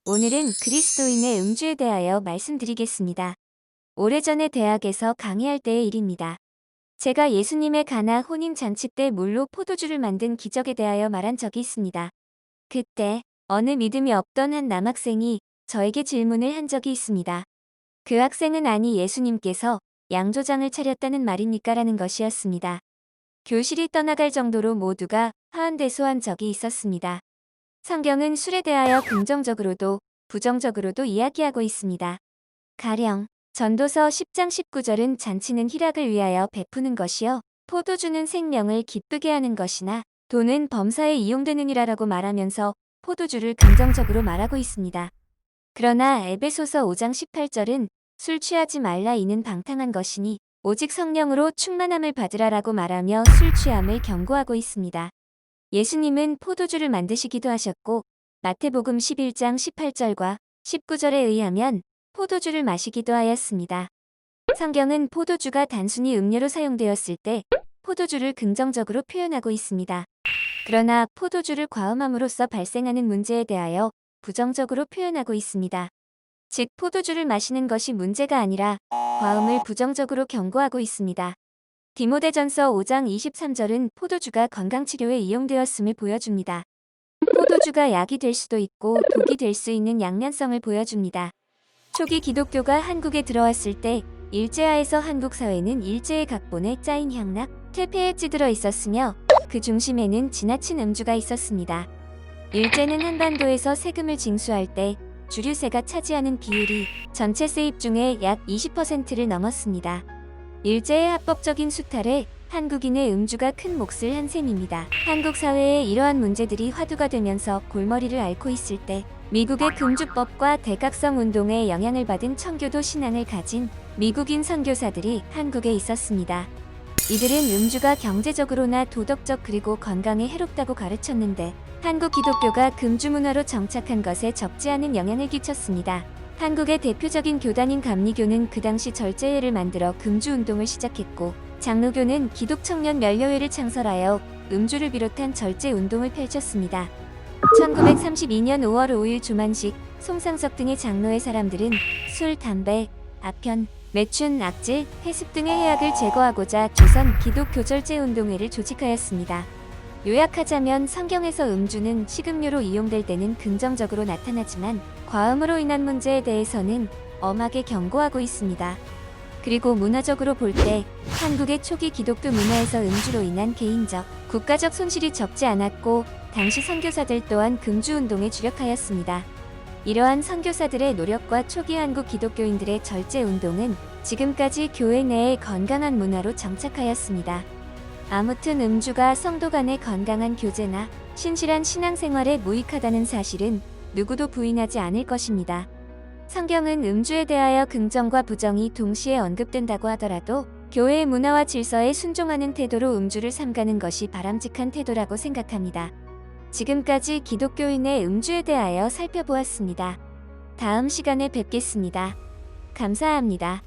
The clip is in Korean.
오늘은 그리스도인의 음주에 대하여 말씀드리겠습니다. 오래전에 대학에서 강의할 때의 일입니다. 제가 예수님의 가나 혼인잔치 때 물로 포도주를 만든 기적에 대하여 말한 적이 있습니다. 그때 어느 믿음이 없던 한 남학생이 저에게 질문을 한 적이 있습니다. 그 학생은 아니 예수님께서 양조장을 차렸다는 말입니까? 라는 것이었습니다. 교실이 떠나갈 정도로 모두가 화한대소한 적이 있었습니다. 성경은 술에 대하여 긍정적으로도 부정적으로도 이야기하고 있습니다. 가령 전도서 10장 19절은 잔치는 희락을 위하여 베푸는 것이요 포도주는 생명을 기쁘게 하는 것이나 돈은 범사에 이용되느니라라고 말하면서 포도주를 긍정적으로 말하고 있습니다. 그러나 에베소서 5장 18절은 술 취하지 말라 이는 방탕한 것이니 오직 성령으로 충만함을 받으라라고 말하며 술 취함을 경고하고 있습니다. 예수님은 포도주를 만드시기도 하셨고 마태복음 11장 18절과 19절에 의하면 포도주를 마시기도 하였습니다. 성경은 포도주가 단순히 음료로 사용되었을 때 포도주를 긍정적으로 표현하고 있습니다. 그러나 포도주를 과음함으로써 발생하는 문제에 대하여 부정적으로 표현하고 있습니다. 즉 포도주를 마시는 것이 문제가 아니라 과음을 부정적으로 경고하고 있습니다. 디모데전서 5장 23절은 포도주가 건강치료에 이용되었음을 보여줍니다. 포도주가 약이 될 수도 있고 독이 될 수 있는 양면성을 보여줍니다. 초기 기독교가 한국에 들어왔을 때 일제하에서 한국 사회는 일제의 각본에 짜인 향락, 퇴폐에 찌들어 있었으며 그 중심에는 지나친 음주가 있었습니다. 일제는 한반도에서 세금을 징수할 때 주류세가 차지하는 비율이 전체 세입 중에 약 20%를 넘었습니다. 일제의 합법적인 수탈에 한국인의 음주가 큰 몫을 한 셈입니다. 한국 사회에 이러한 문제들이 화두가 되면서 골머리를 앓고 있을 때 미국의 금주법과 대각성 운동에 영향을 받은 청교도 신앙을 가진 미국인 선교사들이 한국에 있었습니다. 이들은 음주가 경제적으로나 도덕적 그리고 건강에 해롭다고 가르쳤는데 한국 기독교가 금주 문화로 정착한 것에 적지 않은 영향을 끼쳤습니다. 한국의 대표적인 교단인 감리교는 그 당시 절제회를 만들어 금주 운동을 시작했고 장로교는 기독청년 면려회를 창설하여 음주를 비롯한 절제 운동을 펼쳤습니다. 1932년 5월 5일 주만식, 송상석 등의 장로회 사람들은 술, 담배, 아편, 매춘, 악질, 회습 등의 해악을 제거하고자 조선 기독교절제운동회를 조직하였습니다. 요약하자면 성경에서 음주는 식음료로 이용될 때는 긍정적으로 나타나지만 과음으로 인한 문제에 대해서는 엄하게 경고하고 있습니다. 그리고 문화적으로 볼 때 한국의 초기 기독교 문화에서 음주로 인한 개인적, 국가적 손실이 적지 않았고 당시 선교사들 또한 금주운동에 주력하였습니다. 이러한 선교사들의 노력과 초기 한국 기독교인들의 절제운동은 지금까지 교회 내의 건강한 문화로 정착하였습니다. 아무튼 음주가 성도 간의 건강한 교제나 신실한 신앙생활에 무익하다는 사실은 누구도 부인하지 않을 것입니다. 성경은 음주에 대하여 긍정과 부정이 동시에 언급된다고 하더라도 교회의 문화와 질서에 순종하는 태도로 음주를 삼가는 것이 바람직한 태도라고 생각합니다. 지금까지 기독교인의 음주에 대하여 살펴보았습니다. 다음 시간에 뵙겠습니다. 감사합니다.